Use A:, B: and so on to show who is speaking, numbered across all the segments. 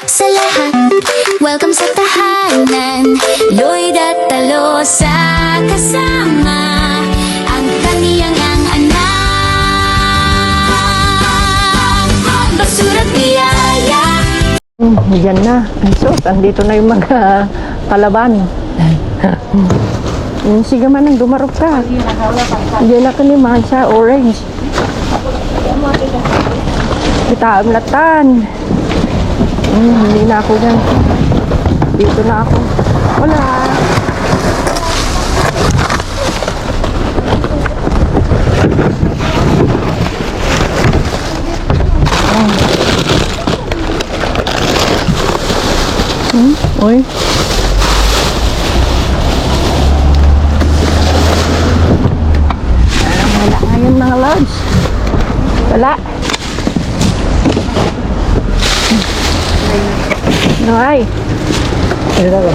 A: sa lahat. Welcome sa tahanan, Lloyd at Talosa kasama ang kaniyang ang anak. Basura't biyaya.
B: Yan na. Ay sus, andito na yung mga kalaban. Sige manang, dumarok ka. Yan na kaniman sa orange. Kita amlatan. Hindi na ako dyan. Dito na ako. Wala. Uy. Wala ngayon mga lods. Wala. No ay. Perdón.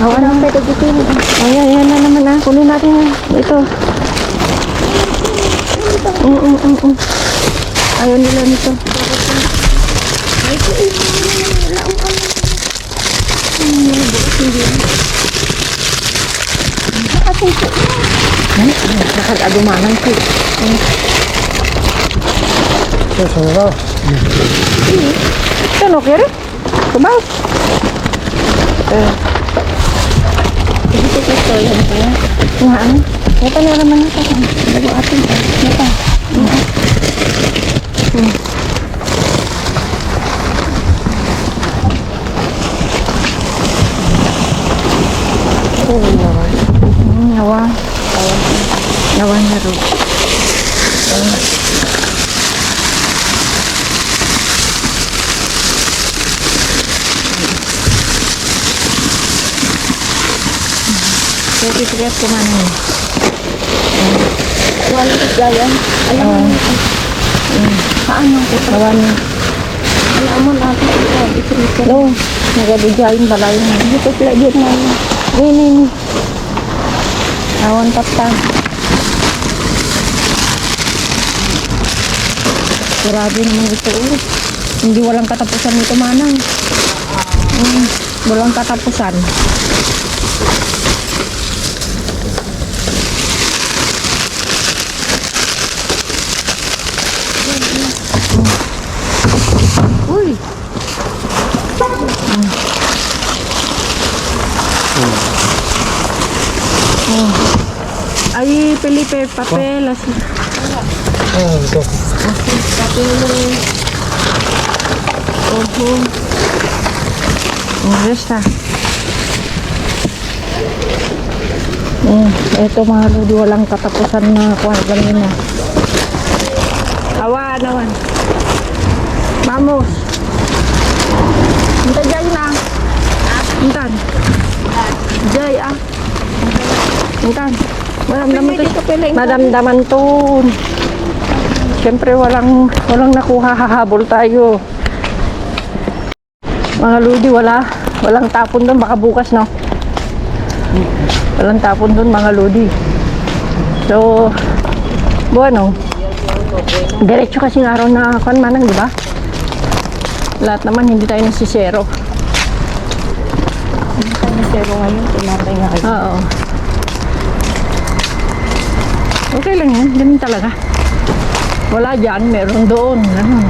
B: Awan ang pwede dito. Ayan na naman ah. Kunin natin ito. Ayaw nila nito. Nakag-adumanan ko. Ito no, kere? Kumaw? Ito yan pa yan. Nga ano? Ito na naman ito. Bago atin pa. Ito. Nawan na rin. Jadi lihat kemana nih? Wala jalan. Alam mo. Paano ko pawan? Alam mo natin ito. No, nagabigayin pala yun. Dito pala dito na. Ini. Awan patang. Grabe naman ito. Hindi walang katapusan nito manang. Walang katapusan. Uy. Ay, Felipe, papel.
C: Ito.
B: Resta. Ito mga lodi, walang katapusan na kuha ganina. Awan. Vamos. Hinta Jay na. Hintan. Jay ah. Hintan. Madamdaman to. Siyempre walang nakuha, hahabol tayo. Mga lodi, walang tapon doon, baka bukas no. Walang tapon doon mga lodi. So, bueno. Diretso kasi ng araw na kan manang, di ba? Lahat naman hindi tayo nasisero. Hindi tayo nasisero ngayon, tumatay nga kayo. Oo. Okay lang yan, ganun talaga. Wala dyan, meron doon. Ganun.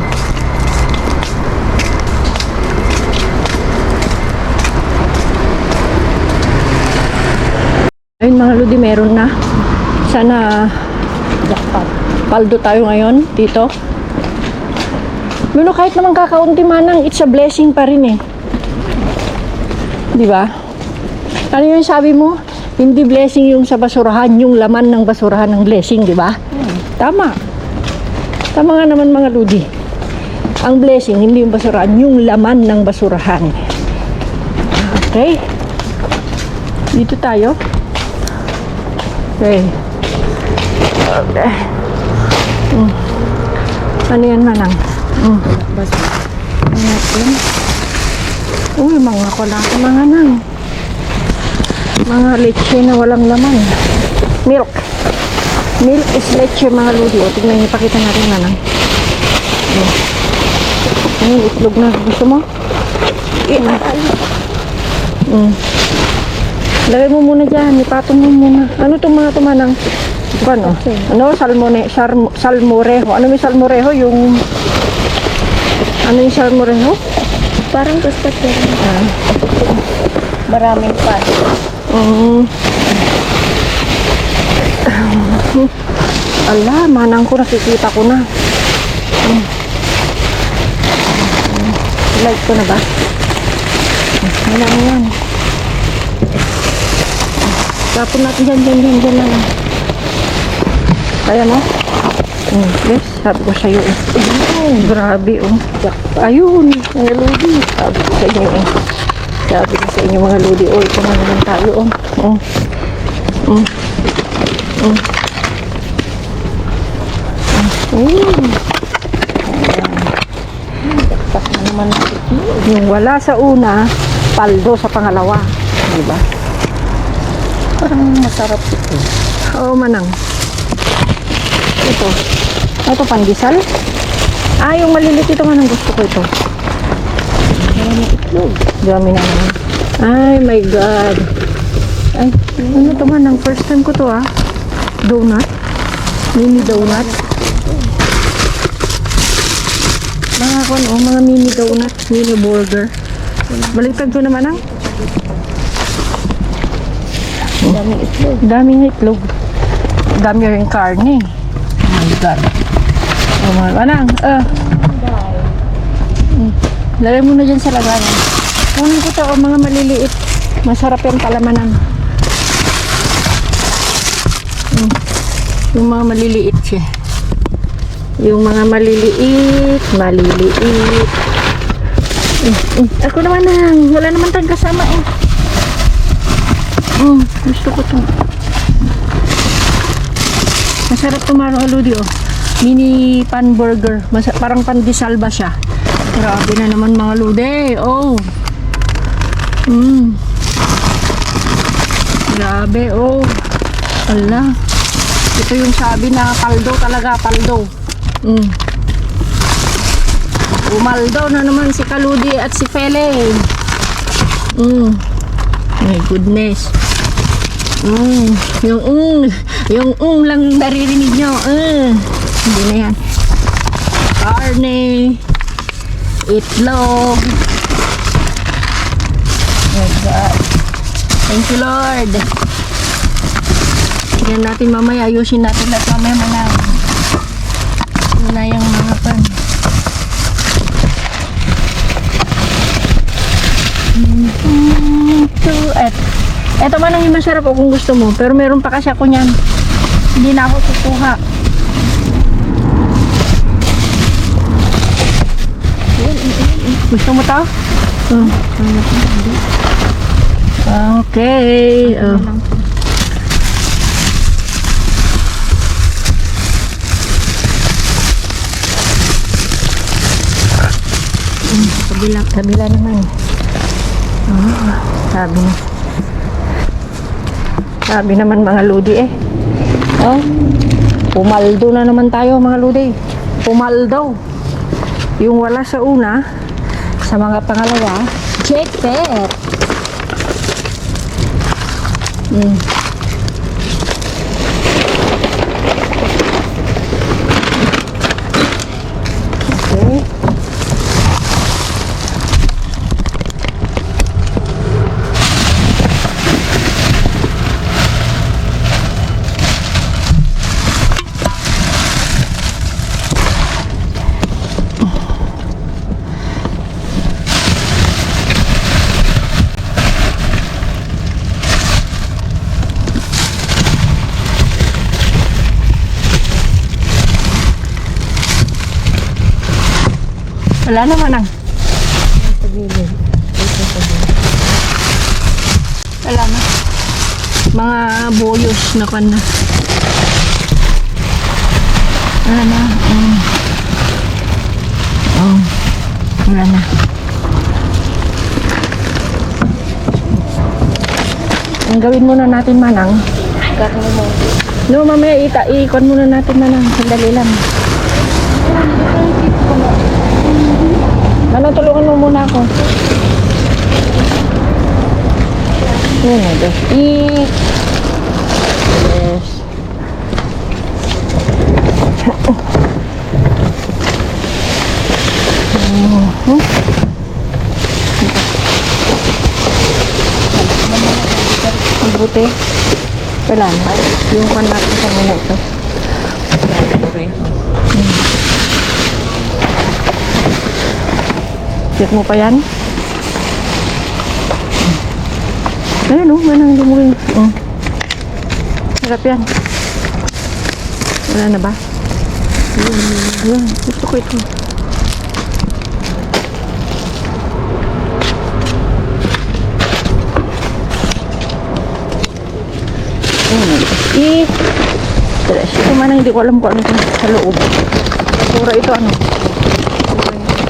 B: Ayun mga lodi, meron na. Sana paldo tayo ngayon, tito. Pero kahit naman kakaunti manang, it's a blessing pa rin eh. Di ba? Ano yung sabi mo? Hindi blessing yung sa basurahan, yung laman ng basurahan ng blessing, di ba? Tama. Tama nga naman mga lodi. Ang blessing, hindi yung basurahan, yung laman ng basurahan. Okay? Dito tayo. Okay. Ano yan manang? Natin. Uy, mga kulaki mga nang. Mga leche na walang laman. Milk. Milk is leche mga lodi. O, tignan niyo, pakita natin manang. Ayun, itlog na. Gusto mo? Lagay mo muna dyan. Ipatong mo muna. Ano itong mga tumanang? Ano? Ano? Salmorejo. Ano may salmorejo? Yung... Ano yung salmorejo?
A: Parang gusto ko rin. Maraming pa.
B: Ala, manang ko, nakikita ko na. Like ko na ba? Wala na yan. Tapon natin dyan na lang. Kaya mo? Yes, sabi ko sa'yo eh. Grabe oh. Ayun, mga lodi. Sabi ko sa inyo eh. Sabi ko sa inyo mga lodi. Oh, ito na naman tayo oh.
A: Pas na naman
B: Yung wala sa una, paldo sa pangalawa. Diba?
A: parang masarap ito.
B: Oo, manang. Ito. Ito, pandesal. Yung malilit ito manang gusto ko ito.
A: Maraming itlog.
B: Dami na naman. Ay, my God. Ay, ano to manang? First time ko to Donut. Mini donut. Mga mini donut. Mini burger. Baliktad ko naman ang.
A: Maraming itlog.
B: Daming itlog. Dami rin karne.
A: Oh my God.
B: Manang, lagay mo na dyan sa lagayan. Kunin ko to, mga maliliit. Masarap yung palamanan. Yung mga maliliit siya. Yung mga maliliit. Ako naman wala naman tayong kasama eh. Gusto ko to. Masarap to Maro Aludi Mini pan burger. Parang pandesal ba siya? Grabe na naman mga lude. Grabe Ala. Ito yung sabi na paldo talaga, paldo. Umaldo na naman si Kaludi at si Fele. My goodness. Yung lang naririnig nyo. Hindi na yan. Karne. Itlog. Oh my God. Thank you, Lord. Tignan natin mamaya. Ayusin natin lahat mamaya manang. Muna yung mga pan. Eto man ang masarap kung gusto mo. Pero meron pa kasi ako niyan. Hindi na ako kukuha. Gusto mo to? Okay. Kabila naman. Sabi naman mga ludi eh. Pumaldo na naman tayo mga ludi. Pumaldo. Yung wala sa una, sa mga pangalawa, check that. Okay. Wala naman wala na. Mga boyos na kan na. Wala na. Wala na. Ang gawin muna natin manang,
A: Karne mo.
B: No, mamaya ikon muna natin na lang. Sandali lang. Manang, tulungan mo muna ako. Yun na, just eat. Yes. Mabuti. Wala na. Yung kan natin sa muna ito. Check mo pa yan? Ayun o, manang lumuwi. Sarap yan. Wala na ba? Ayun, gusto ko ito. Ito man hindi ko alam kung ano ito sa loob. Pura ito ano.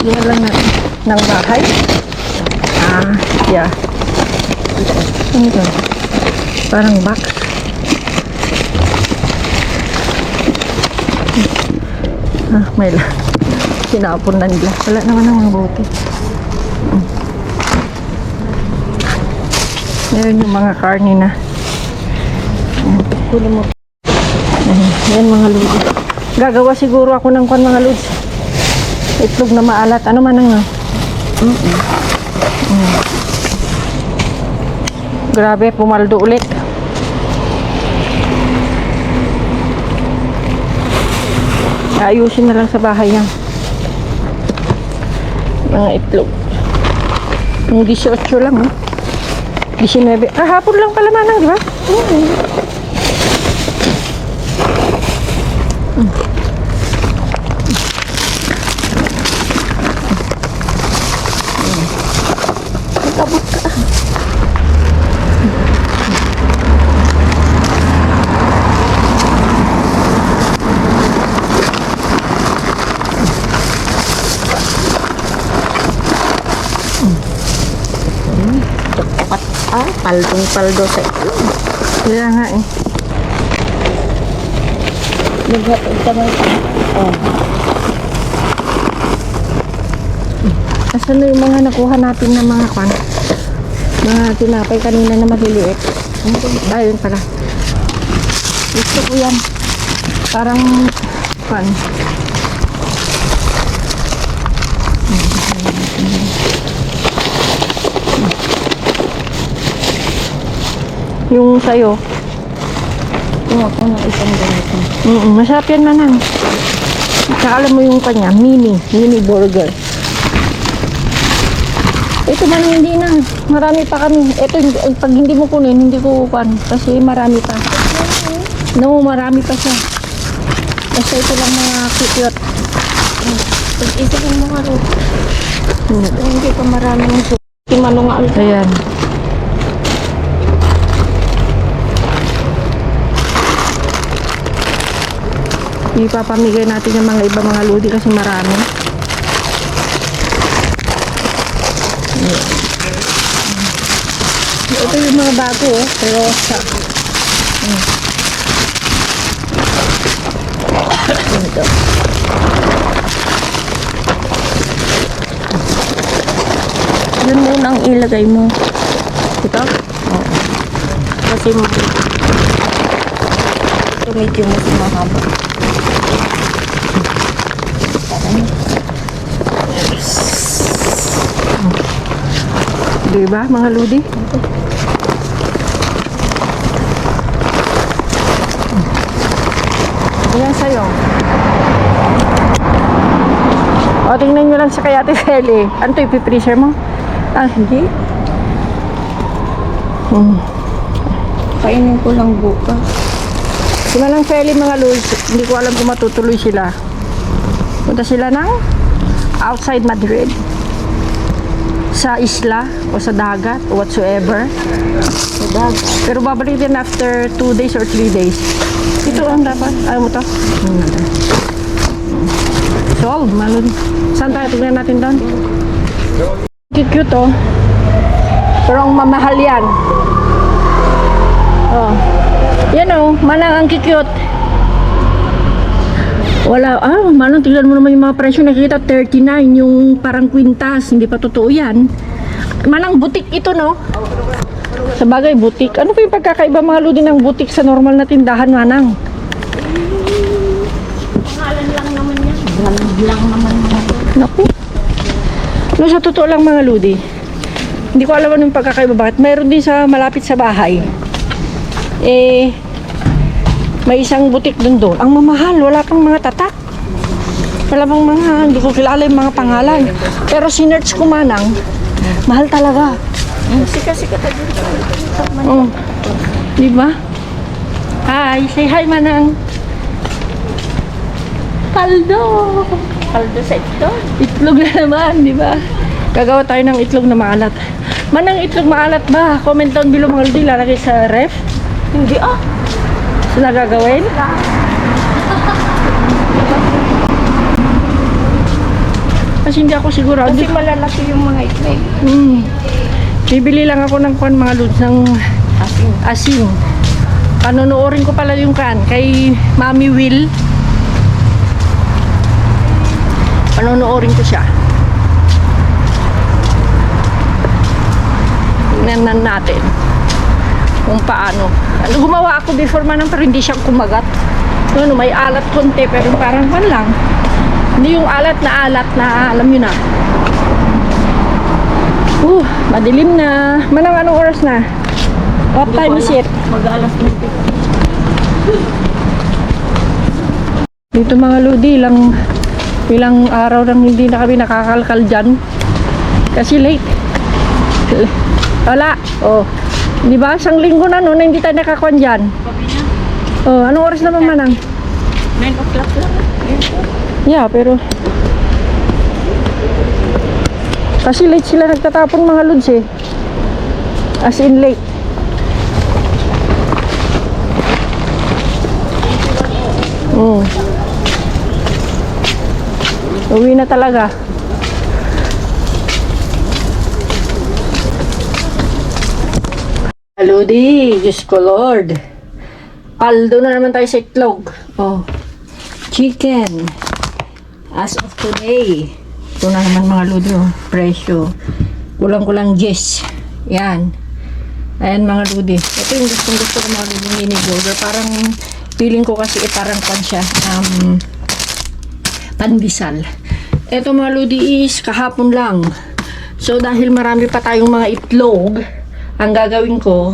B: Yan lang natin. Ng bahay. Yeah. Ano ito? Parang box. May lang. Sinapon na nila. Wala naman ang mga bote. Meron yung mga karne na. Kunin mo. Yan mga lods. Gagawa siguro ako ng kwan mga lods. Itlog na maalat. Ano man ang Grabe, pumaldo ulit. Ayusin na lang sa bahay yan. Mga itlog. Yung 18 lang 19. Hapon lang pala manang, di ba? Kabut ka.
A: Paldong-paldo sa ito.
B: Kaya nga eh.
A: Naghatid ka ng
B: Asan na yung mga nakuha natin na mga kwan? Mga tinapay kanina na maliliit. Ayun pala. Gusto ko yan. Parang kwan. Yung sayo.
A: Kung ako ng isang ganito.
B: Masarap yan manang. Saka alam mo yung kanya, mini burger. Ito man hindi na. Marami pa kami. Ito, pag hindi mo kunin, hindi ko kukuhan. Kasi marami pa. No, marami pa siya. Basta ito lang mga cute.
A: Pag-isipin mo nga rin. Hindi pa maraming manungal.
B: Ayan. Ipapamigay natin yung mga iba mga lodi kasi marami. Ito yung mga bago pero sa ito.
A: Yun muna ang ilagay mo.
B: Ito?
A: Kasi mo ito medyo mas mahaba.
B: Diba mga lodi? Ayan sa'yo. O, tingnan nyo lang sa kay Ate Feli. Ano ito, ipipreaser mo? Hindi.
A: Kainin ko lang bukas.
B: Si Manang Feli mga lodi, hindi ko alam kung matutuloy sila. Punta sila ng outside Madrid. Sa isla o sa dagat o whatsoever.
A: Sa dagat.
B: Pero babalik din after 2 days or 3 days. Ito ang dapat. Ayaw mo to? Solve, malun. Saan tayo? Tignan natin doon. Cute oh. Pero ang mamahal yan. Oh. Yan o, Manang ang cute. Wala, Manang, tignan mo naman yung mga presyo. Nakikita 39, yung parang kwintas. Hindi pa totoo yan. Manang, butik ito, no? Sa bagay, butik. Ano pa yung pagkakaiba mga lodi ng butik sa normal na tindahan, Manang?
A: Pangalan lang naman yan. Brand lang naman yan.
B: Naku. No, sa totoo lang mga lodi. Hindi ko alam anong pagkakaiba. Bakit? Mayroon din sa malapit sa bahay. May isang butik doon. Ang mamahal, wala pang mga tatak. Wala pang mga, hindi ko kilala yung mga pangalan. Pero sinerch ko, Manang, mahal talaga.
A: Sika-sika ka dun.
B: Oh. Di ba? Hi, say hi, Manang. Paldo.
A: Kaldo sa ito.
B: Itlog na naman, di ba? Gagawa tayo ng itlog na maalat. Manang, itlog maalat ba? Comment down below mga lodi, lalagay sa ref.
A: Hindi
B: Sila gagawin? Kasi hindi ako sigurado.
A: Kasi malalaki yung mga itlog.
B: Bibili lang ako ng kuwan mga lods ng asin. Panonoodin ko pala yung kan kay Mami Will. Panonoodin ko siya. Tingnan natin kung paano. Gumawa ako before Manang pero hindi siya kumagat. Ano, may alat konti pero parang pan lang. Hindi yung alat na alam nyo na. Madilim na. Manang, anong oras na? What time is it?
A: Mag-alas 20.
B: Dito mga lodi, ilang araw nang hindi na kami nakakalkal dyan. Kasi late. Wala. Di ba? Isang linggo na no, na hindi tayo nakakuan dyan. Anong oras naman Manang?
A: 9 o'clock lang.
B: Yeah, pero kasi late sila nagtatapon mga lods eh. As in late. Uwi na talaga. Lodi, Diyos ko Lord. Paldo na naman tayo sa itlog. Chicken. As of today. Ito na naman mga lodi, presyo. Kulang-kulang 10. Yan. Ayan mga lodi. Ito yung gusto ko mga lodi mini burger. Parang feeling ko kasi parang pan siya. Pandesal. Ito mga lodi is kahapon lang. So dahil marami pa tayong mga itlog, ang gagawin ko,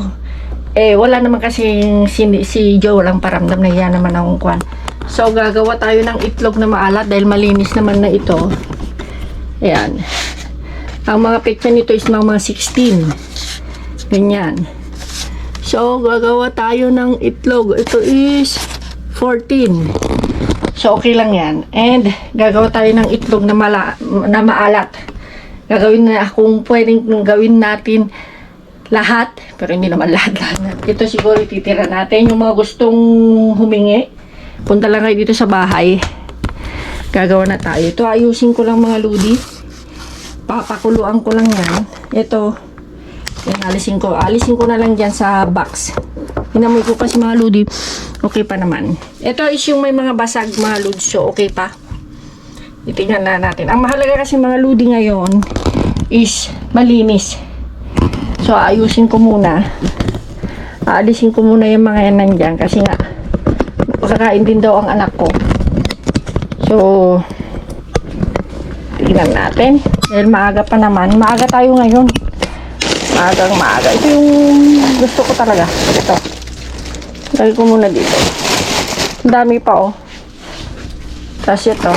B: wala naman kasi si Joe walang paramdam na yan naman akong kwan. So gagawa tayo ng itlog na maalat dahil malinis naman na ito. Ayan. Ang mga petsa nito is mga 16. Ganyan. So gagawa tayo ng itlog. Ito is 14. So okay lang yan. And gagawa tayo ng itlog na maalat. Gagawin na kung pwedeng gawin natin lahat, pero hindi naman lahat. Ito siguro titira natin. Yung mga gustong humingi, punta lang kayo dito sa bahay. Gagawa na tayo. Ito ayusin ko lang mga lodi. Papakuluan ko lang yan. Ito, alisin ko na lang dyan sa box. Hinamoy ko kasi mga lodi. Okay pa naman. Ito is yung may mga basag mga lodi. So okay pa. Itingnan na natin. Ang mahalaga kasi mga lodi ngayon is malinis. So, ayusin ko muna. Aalisin ko muna yung mga yan nandyan. Kasi nga, makakain din daw ang anak ko. So, tignan natin. Dahil maaga pa naman. Maaga tayo ngayon. Maaga. Ito yung gusto ko talaga. Ito. Lagay ko muna dito. Ang dami pa Tapos ito.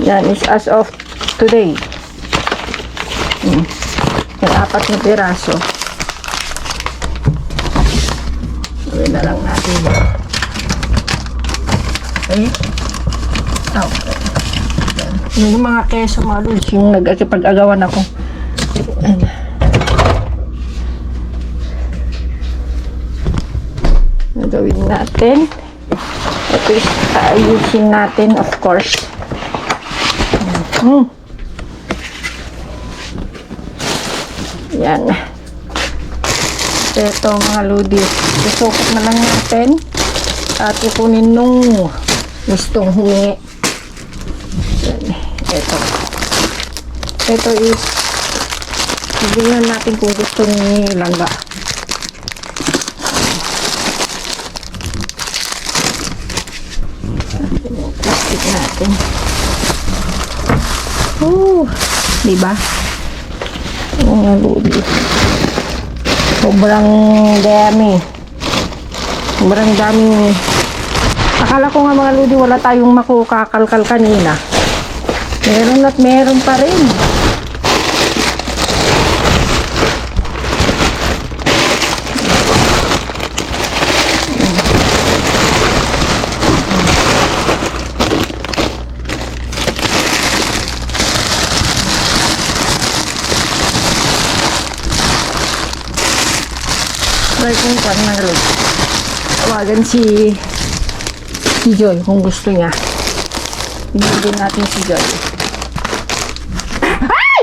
B: Yan is as of today. Yung 4 na piraso. Gawin na lang natin. Okay. Yung mga keso mga lods, yung nagkipag-agawan ako. Gawin natin. Ito is ayusin natin, of course. Yan. Ito mga ludi. Susukot na lang natin. At kukunin nung gustong humingi. Ito. Ito is bibigyan natin kung gusto ni ilan ba. Plastic natin. Diba? Mga ludi. Sobrang dami. Sobrang daming. Akala ko nga mga ludi wala tayong makukakalkal kanina. Meron at meron pa rin. Try kong parang tawagan si Joy kung gusto niya. Bigyan natin si Joy. Ay!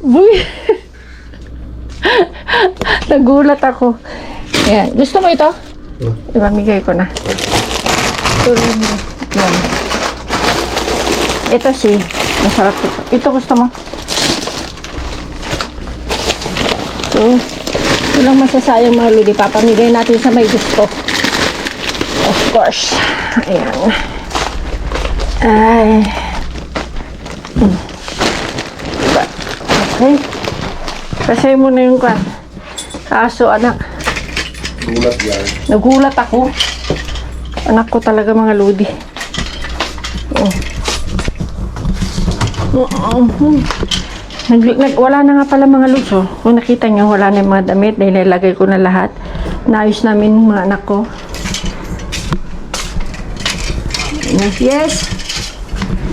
B: Buy! Nagulat ako. Ayan. Gusto mo ito? Ibamigay ko na. Ito rin. Ayan. Ito si. Masarap ito. Ito gusto mo? So, walang masasayang mga ludi. Papamigay natin sa may gusto. Of course. Ayan. Ay. Okay. Pasay mo na yung kwan. Kaso anak.
C: Gulat yan.
B: Nagulat ako. Anak ko talaga mga ludi. Wala na nga pala mga lods. Kung nakita nyo, wala na yung mga damit. Nilagay ko na lahat. Naayos namin mga anak ko. Yes.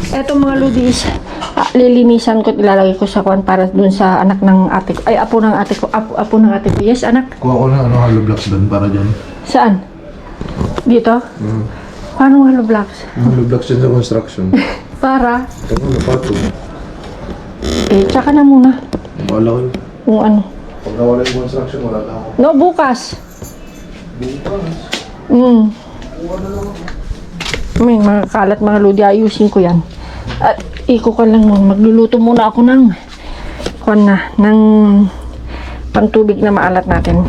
B: Eto mga lodi is lilinisan ko at ilalagay ko sa kwan para dun sa anak ng ate ko. Ay, apo ng ate ko. Apo ng ate ko. Yes, anak.
C: Kuha ko ng hollow blocks doon para dyan.
B: Saan? Dito? Paano hollow blocks?
C: Hollow blocks dyan sa construction.
B: Para?
C: Ito ko, napatong.
B: Tsaka na muna.
C: Wala ko yun.
B: Kung ano.
C: Pag nawala yung construction, wala na ako.
B: No, bukas.
C: Bukas.
B: May mga kalat mga lodi, ayusin ko yan. At iko ka lang nun. Magluluto muna ako ng ng pantubig na maalat natin.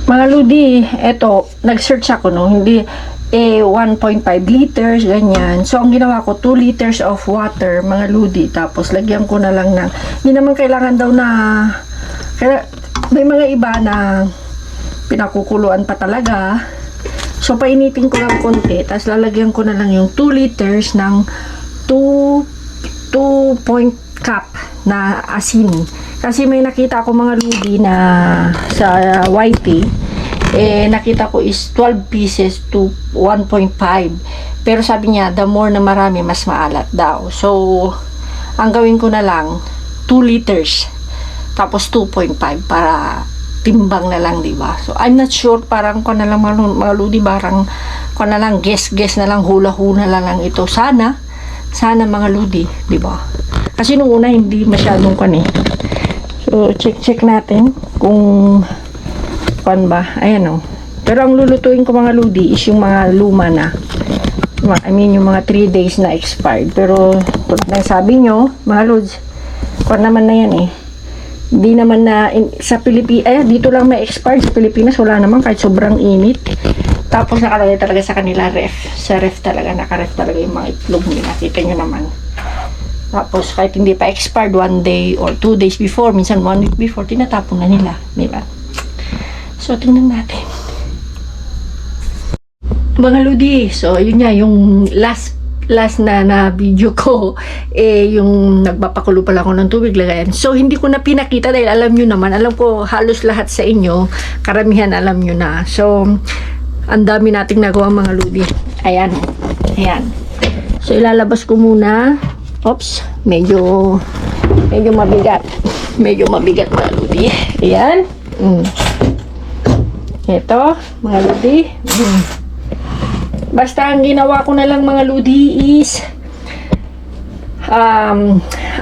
B: Mga lodi, eto, nag-search ako no, hindi 1.5 liters, ganyan. So, ang ginawa ko, 2 liters of water, mga lodi. Tapos, lagyan ko na lang ng, hindi naman kailangan daw na, kaya, may mga iba na pinakukuluan pa talaga. So, painitin ko lang konti. Tapos, lalagyan ko na lang yung 2 liters ng 2 point cup na asin. Kasi may nakita ako mga lodi na sa YT, nakita ko is 12 pieces to 1.5. Pero sabi niya, the more na marami, mas maalat daw. So, ang gawin ko na lang, 2 liters. Tapos 2.5 para timbang na lang, diba? So, I'm not sure, parang ko na lang mga ludi, parang ko na lang, guess na lang, hula-hula na lang ito. Sana mga ludi, diba? Kasi nung una, hindi masyadong kan eh. So, check natin kung pan ba. Ayan o. Pero ang lulutuin ko mga ludi is yung mga luma na. I mean, yung mga 3 days na expired. Pero, sabi nyo, mga lods, kung naman na yan eh. Hindi naman na, sa Pilipinas, dito lang may expired. Sa Pilipinas, wala naman kahit sobrang init. Tapos, nakalagay talaga sa kanila ref. Sa ref talaga, nakaref talaga yung mga itlog nila. Kita nyo naman. Tapos, kahit hindi pa expired 1 day or 2 days before, minsan 1 week before, tinatapon na nila. Diba? So, tingnan natin. Mga ludi, so, yun nga, yung last na video ko, yung nagpapakulo pala ako ng tubig lagayan. So, hindi ko na pinakita dahil alam nyo naman, alam ko halos lahat sa inyo, karamihan alam nyo na. So, ang dami nating nagawa mga ludi. Ayan. Ayan. So, ilalabas ko muna. Oops, medyo mabigat. Medyo mabigat mga ludi. Ayan. Ito, mga ludi. Basta ang ginawa ko na lang mga ludi is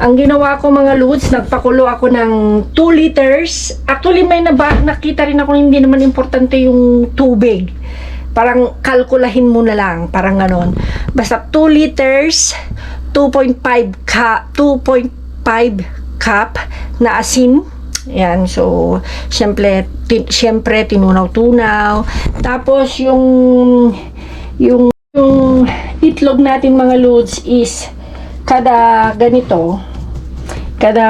B: ang ginawa ko mga Lods, nagpakulo ako ng 2 liters. Actually, may nakita rin ako hindi naman importante yung tubig. Parang kalkulahin mo na lang, parang ganon. Basta 2 liters, 2.5 cup na asin. Yan, so, syempre tinunaw-tunaw. Tapos, yung itlog natin mga Lods is kada ganito, kada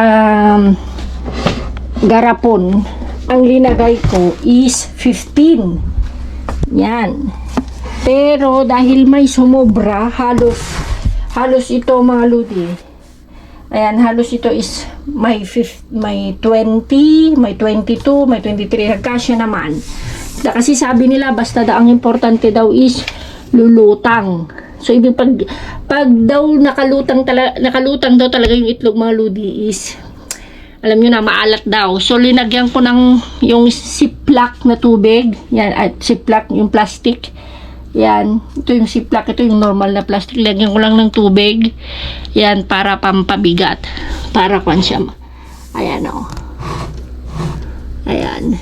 B: garapon, ang linagay ko is 15. Yan. Pero dahil may sumobra, halos ito mga Lodi. Ayan, halos ito is may 20, may 22, may 23. Nagkasya naman. Kasi sabi nila, basta ang importante daw is lulutang. So, ibig pag daw nakalutang daw talaga yung itlog mga Lodi is, alam nyo na, maalat daw. So, linagyan ko ng yung Ziploc na tubig. Yan, at Ziploc, yung plastic. Yan, ito yung Ziploc, ito yung normal na plastic. Lagyan ko lang ng tubig. Yan, para pampabigat. Para kwan siya. Ayan, o. Ayan.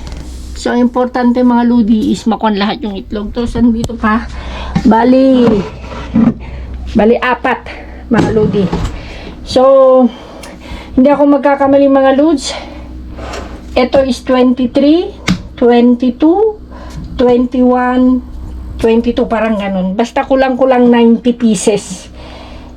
B: So, ang importante mga Lodi is makuha lahat yung itlog. Tapos, andito pa. Bali 4 mga Lodi. So, hindi ako magkakamali mga Lods. Ito is 23, 22, 21, 22, parang ganun. Basta kulang-kulang 90 pieces.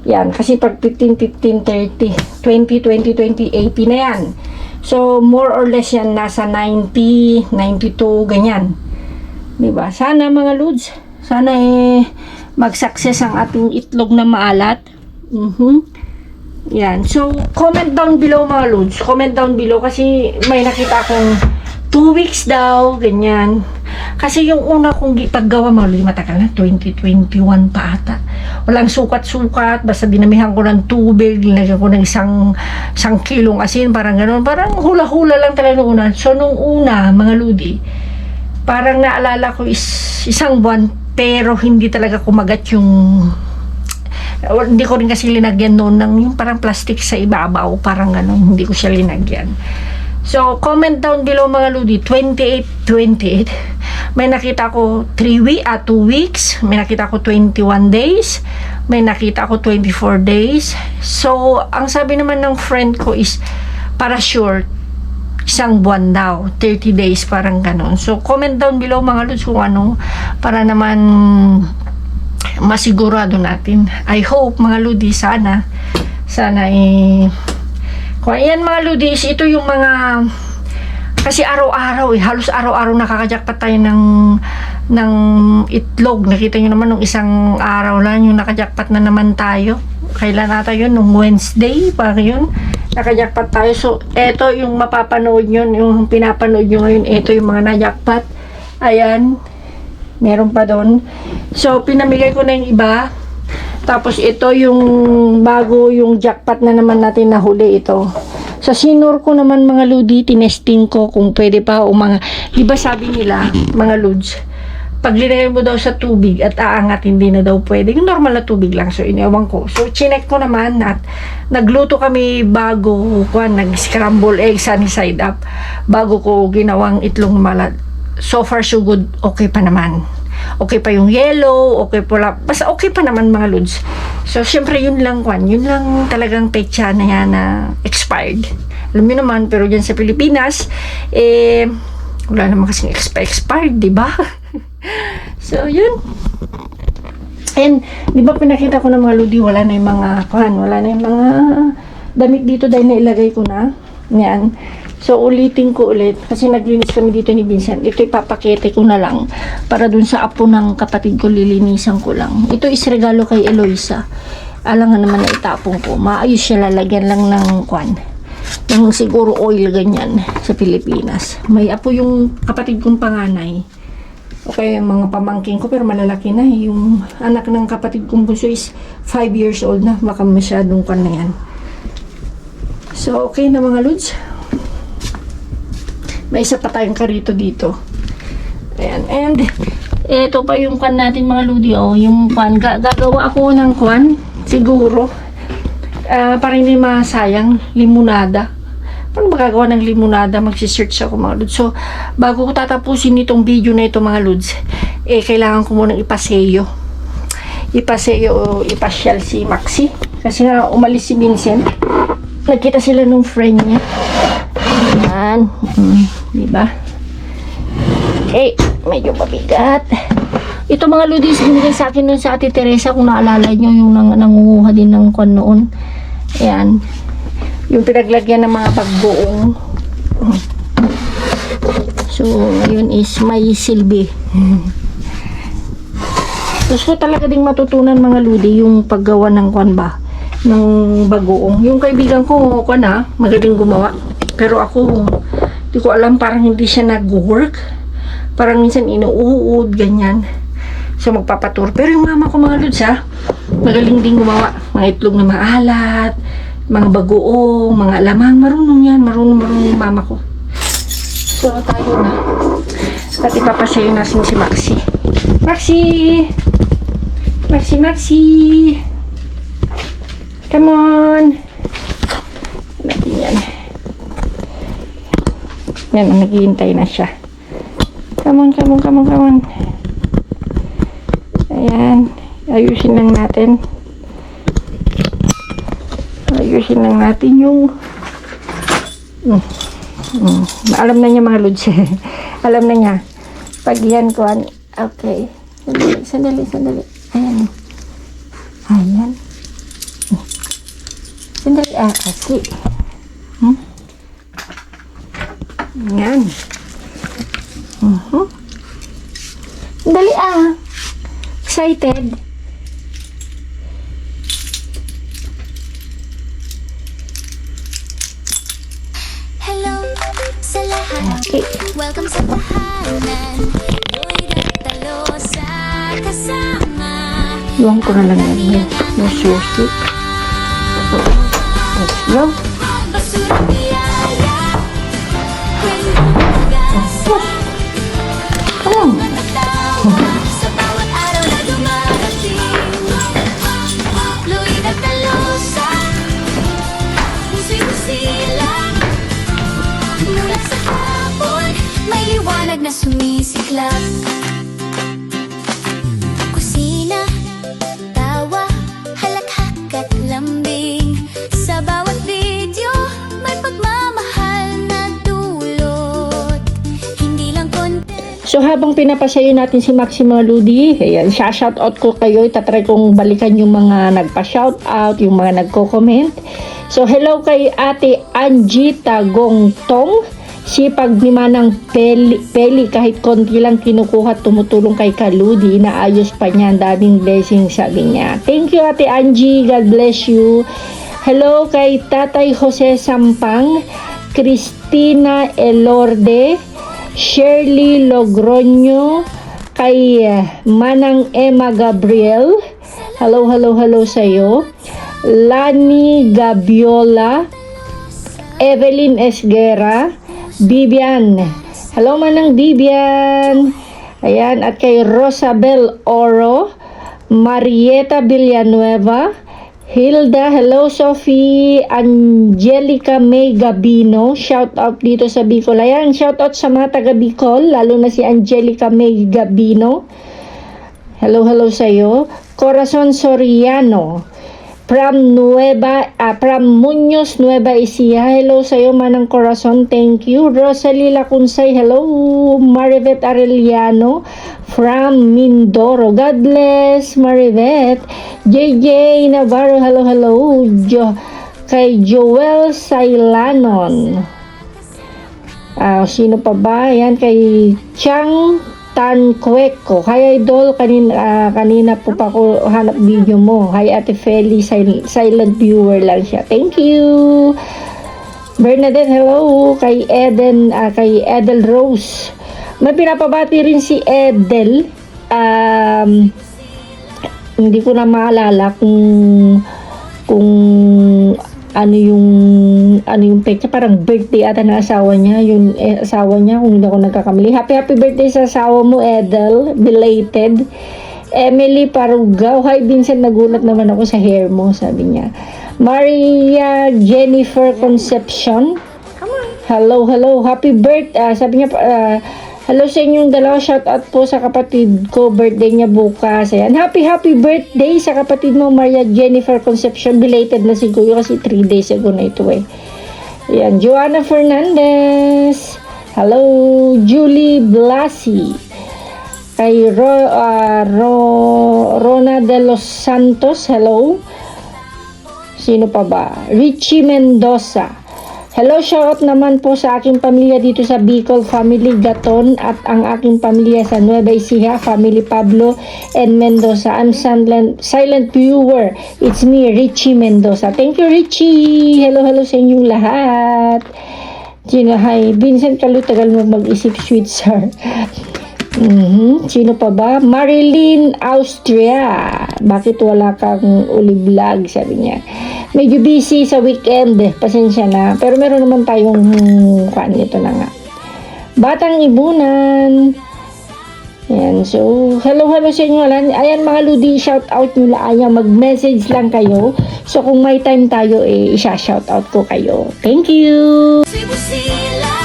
B: Yan, kasi pag 15, 15, 30, 20, 20, 20, 80 na yan. So, more or less yan, nasa 90, 92, ganyan. Diba? Sana mga Lods, sana mag-success ang ating itlog na maalat. Yan. So, comment down below mga Lods. Comment down below kasi may nakita akong 2 weeks daw, ganyan. Kasi yung una kong paggawa mga Lods, matagal na, 2021 pa ata. Walang sukat-sukat, basta dinamihan ko ng tubig, nilagyan ko ng isang kilong asin, parang gano'n. Parang hula-hula lang talaga nung una. So, nung una, mga Lodi, parang naalala ko is 1 buwan, pero hindi talaga kumagat yung... Hindi ko rin kasi linagyan noon ng yung parang plastic sa ibabaw, parang gano'n, hindi ko siya linagyan. So, comment down below mga Lodi, 28, may nakita ko 2 weeks, may nakita ko 21 days, may nakita ko 24 days. So, ang sabi naman ng friend ko is, para sure, 1 buwan daw, 30 days, parang gano'n. So, comment down below mga Lods kung ano, para naman masigurado natin. I hope mga Lodi, sana kung ayan mga Lodi, ito yung mga, kasi araw-araw halos araw-araw nakakajakpat tayo ng itlog. Nakita nyo naman nung isang araw lang yung nakajakpat na naman tayo. Kailan ata yun? Nung Wednesday, parang yun, nakajakpat tayo. So, eto yung mapapanood nyo, yung pinapanood nyo ngayon, eto yung mga najakpat. Ayan, meron pa doon. So, pinamigay ko na yung iba. Tapos, ito yung bago, yung jackpot na naman natin nahuli ito. Sa sinur ko naman mga Lodi, tinesting ko kung pwede pa o mga, di ba sabi nila, mga Lods, pag linagay mo daw sa tubig at aangat, hindi na daw pwede. Yung normal na tubig lang. So, iniwan ko. So, chinek ko naman at nagluto kami bago, nag-scramble egg, sunny side up, bago ko ginawang itlog malad. So far so good, okay pa naman. Okay pa yung yellow, okay pula, basta okay pa naman mga Lods. So syempre yun lang talagang petsa na yan na expired. Alam niyo naman, pero dyan sa Pilipinas, wala naman kasing expired, di ba? So yun. And di ba pinakita ko ng mga Lodi, wala na yung mga damit dito dahil nailagay ko na. Yan. So, ulitin ko ulit. Kasi naglinis kami dito ni Vincent. Ito ipapakete ko na lang. Para dun sa apo ng kapatid ko, lilinisan ko lang. Ito is regalo kay Eloisa. Alangan naman na itapong ko. Maayos siya, lalagyan lang ng ng siguro oil ganyan sa Pilipinas. May apo yung kapatid kong panganay. Okay, mga pamangking ko, pero malalaki na. Yung anak ng kapatid kong bunso is 5 years old na. Baka masyadong na yan. So, okay na mga Lods. May isa pa tayong karito dito. Ayan. And, ito pa yung natin mga Lodi. Yung gagawa ako ng siguro. Para hindi masayang, limonada. Paano magagawa ng limonada? Magsisearch ako mga lods. So, bago ko tatapusin itong video na ito mga lods, kailangan ko munang ipaseyo o ipasyal si Maxi. Kasi nga, umalis si Vincent. Nagkita sila nung friend niya. Ayan. Diba? Okay, medyo mabigat. Ito mga ludis, binigay sa akin nun sa Ate Teresa, kung naalala nyo, yung nangunguha din ng kwan noon. Ayan. Yung pinaglagyan ng mga pagbuong. So, ngayon is may silbi. Gusto ko talaga ding matutunan mga ludi, yung paggawa ng kwan ba, ng bagoong. Yung kaibigan ko, kwan ha, magaling gumawa. Pero ako, di ko alam, parang hindi siya nag-work. Parang minsan inuud, ganyan. So, magpapatur. Pero yung mama ko mga lods ha, magaling din gumawa. Mga itlog na maalat, mga bagoong, mga alamang. Marunong yan. Marunong yung mama ko. So, tayo na. At ipapasayo natin si Maxi. Maxi! Come on! Natin yan. Yan, naghihintay na siya. Come on. Ayan. Ayusin lang natin yung alam na niya mga lods. Alam na niya. Pag yan ko, okay. Sandali. Ayan. Sandali, kasi. Ayan. Sandali, excited.
D: Hello sa lahat.
B: Okay.
D: Welcome sa tahanan. Lloyd at Talosa kasama.
B: Iwan ko na lang yan. May susi. Let's go.
D: Basura biyaya. Kwentong magas.
B: Come on.
D: Sa bawat araw na dumarating. Lloyd at Talosa. Musiko sila. Mula sa hapon, may liwanag na sumisiklab. Kusina, tawa, halakhak at lambing. Sa bawat video, may pagmamahal na dulot. Hindi lang content.
B: So habang pinapasayo natin si Maxi mga ludi, ayan, shoutout ko kayo, itatry kong balikan yung mga nagpa-shoutout, yung mga nagko-comment. So hello kay Ate Angie Tagongtong, sipag ni Manang Peli, kahit konti lang kinukuha, tumutulong kay Kaludi, inaayos pa niya, ang daming blessing, sabi niya. Thank you Ate Angie, God bless you. Hello kay Tatay Jose Sampang, Cristina Elorde, Shirley Logroño, kay Manang Emma Gabriel, hello sa'yo. Lani Gabiola, Evelyn Esguera, Bibian, hello Manang Bibian, ayan, at kay Rosabel Oro, Marieta Villanueva, Hilda, hello Sophie, Angelica May Gabino, shout out dito sa Bicol. Ayan, shout out sa mga taga Bicol, lalo na si Angelica May Gabino. Hello sa'yo. Corazon Soriano, from Muñoz, Nueva Ecija. Hello sa'yo, Manang Corazon. Thank you. Rosalie Lacunsay. Hello. Marivet Arellano from Mindoro. God bless, Marivet. JJ Navarro. Hello. Kay Joel Sailanon. Sino pa ba? Yan, kay Chang Tan Cueco. Hi Idol, kanina po pa ako hanap video mo. Hi Ate Feli, silent viewer lang siya. Thank you. Bernadette, hello. Kay Edel Rose. May pinapabati rin si Edel. Hindi ko na maalala kung ano yung pecha, parang birthday ata ng asawa niya, yung asawa niya, kung hindi ako nagkakamali. Happy birthday sa asawa mo, Edel, belated. Emily Parugao, hi Vincent, nagulat naman ako sa hair mo, sabi niya. Maria Jennifer Concepcion. Hello, hello. Happy birthday. Sabi niya, hello sa inyong dalawa. Shout out po sa kapatid ko. Birthday niya bukas. Ayan. Happy birthday sa kapatid mo, Maria Jennifer Concepcion. Belated na siguro kasi 3 days ago na ito eh. Ayan. Joanna Fernandez. Hello. Julie Blasi. Kay Rona de los Santos. Hello. Sino pa ba? Richie Mendoza. Hello, shoutout naman po sa aking pamilya dito sa Bicol, Family Gaton, at ang aking pamilya sa Nueva Ecija, Family Pablo and Mendoza. I'm silent viewer. It's me, Richie Mendoza. Thank you, Richie. Hello sa inyong lahat. Hi, Vincent Kalu, tagal mo mag-isip, sweet sir. Sino pa ba? Marilyn Austria. Bakit wala kang uli vlog? Sabi niya. Medyo busy sa weekend. Pasensya na. Pero meron naman tayong ito na nga. Batang Ibunan. Ayan. So, hello sa inyo. Ayan mga Ludi, shout out nila. Ayan, mag-message lang kayo. So, kung may time tayo, isa-shout out ko kayo. Thank you!
D: Sibusila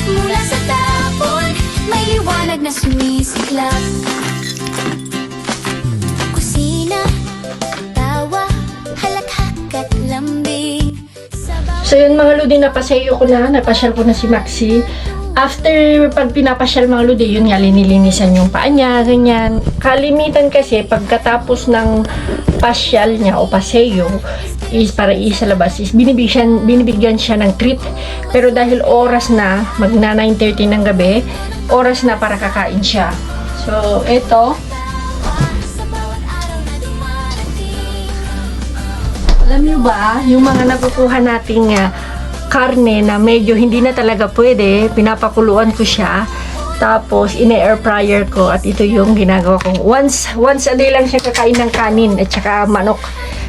D: mula sa tapon, may liwanag na sumisiklab. Kusina, tawa, halakhak at lambing.
B: So yun mga Ludi, napasayo ko na, napasyal ko na si Maxi. After pag pinapasyal mga Ludi, yun nga, linilinisan yung paa niya, ganyan. Kalimitan kasi, pagkatapos ng pasyal niya o paseyo, is para isa labas, is binibigyan siya ng treat. Pero dahil oras na, magna 9:30 ng gabi, oras na para kakain siya. So, eto. Alam nyo ba, yung mga nakukuha nating karne na medyo hindi na talaga pwede, pinapakuluan ko siya. Tapos, ine-air fryer ko at ito yung ginagawa kong once a day lang siya kakain ng kanin at saka manok.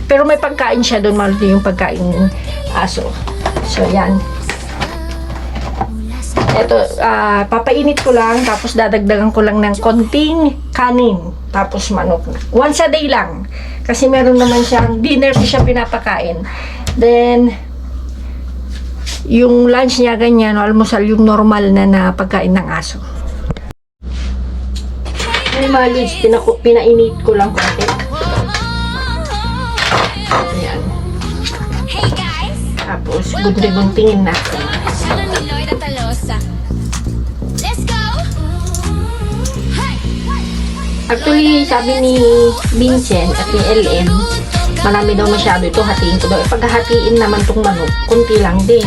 B: Pero may pagkain siya doon, malaki yung pagkain aso. So, yan. Ito, papainit ko lang, tapos dadagdagan ko lang ng konting kanin, tapos manok. Once a day lang. Kasi meron naman siyang dinner ko siya pinapakain. Then, yung lunch niya ganyan, almusal yung normal na pagkain ng aso. May malis, pinainit ko lang konti. Ayan.
D: Hey guys,
B: Tapos, gunting-guntingin natin.
D: channel ni Lloyd at Talosa. Let's go! Hey!
B: Actually, sabi ni Vincent at ni LM, marami daw masyado ito, hatiin ko daw. Paghahatiin naman tong manok, kunti lang din.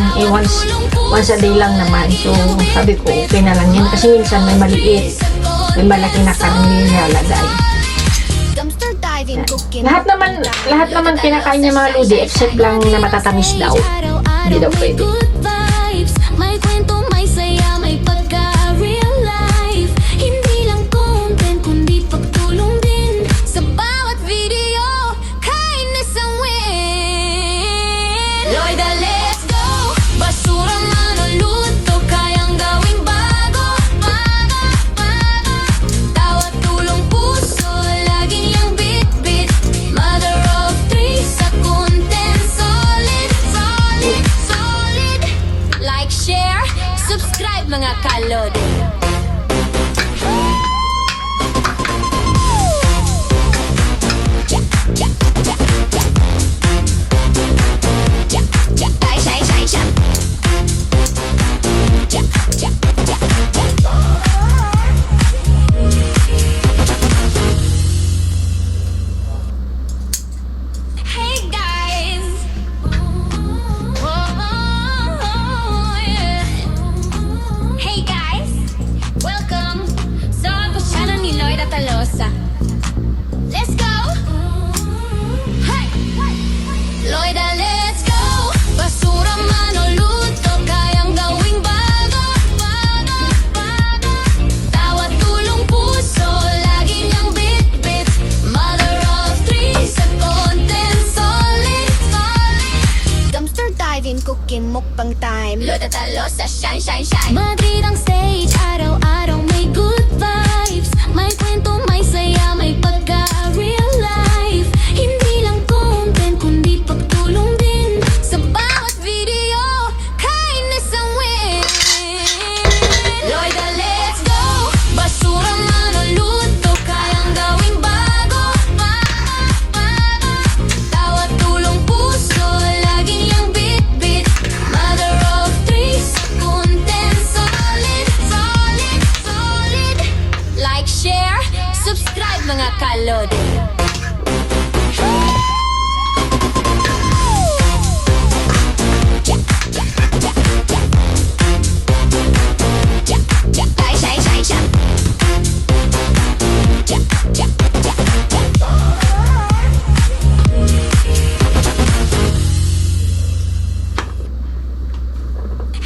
B: Once a day lang naman. So, sabi ko, okay na lang yan. Kasi minsan may maliit, may malaki na karne nilalagay.
D: Dumpster diving, cooking.
B: Lahat naman kinakain niya mga Ludi, except lang na matatamis daw. Hindi daw pwede.
D: May kwento, may saya, may pagka-real life. Hindi lang content, kundi pagtulong din. Sa bawat video, kindness ang win. Lloyda, let's go! Basura man o luto, kayang gawing bago. Tawat tulong puso, laging yung bit-bit. Mother of 3 sa content, solid. Like, share, subscribe mga kalod. Hey guys. Hey guys, welcome sa channel ni Lloyd at Talosa. Let's go! Hey! Lloyd, let's go! Basura man o luto, kayang gawing bago. Tawat tulong puso, lagi niyang bit-bit. Mother of 3 sa content, solid. Dumpster diving, cooking, mukbang time. Lloyd at Talosa, shine, shine, shine. Madrid ang stage, araw-araw may good vibes. May kwento, may saya, may pagka-real life. Hindi lang content, kundi kalod.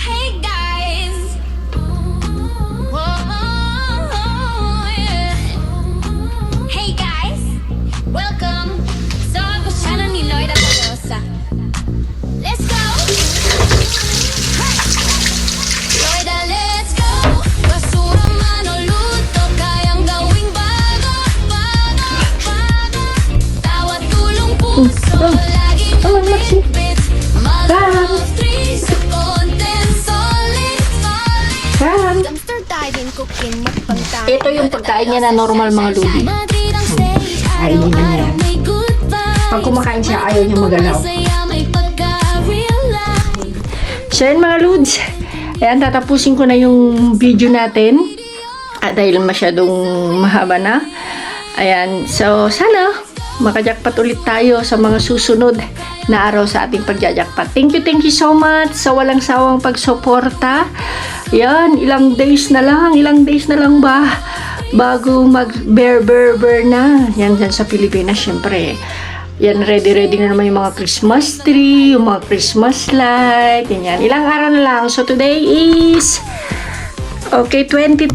D: Hey guys. Hey guys. Welcome. So, channel ni Lloyd Rosa. Let's go. Lloyd, let's go. Basura man o luto, kayang gawing bago. Tawat tulong puso, laging bit. Mother of three, sa content solid. Dumpster diving, cooking, mukbang tayo.
B: Ito yung pagkain niya na normal, mga ludi.
D: Kainin na niya.
B: Pag kumakain siya, ayaw niya magalaw. So yan mga Lods, ayan, tatapusin ko na yung video natin dahil masyadong mahaba na. Ayan, so sana makajakpat ulit tayo sa mga susunod na araw sa ating pagjajakpat. Thank you so much sa walang sawang pagsuporta. Yan, ilang days na lang ba bago mag bear na yan dyan sa Pilipinas. Syempre yan, ready na naman yung mga Christmas tree, yung mga Christmas light, yan. Ilang araw na lang. So, today is, okay, 23.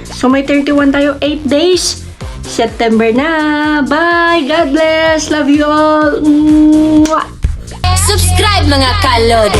B: So, may 31 tayo, 8 days. September na. Bye! God bless! Love you all! Mwah!
D: Subscribe mga kalod.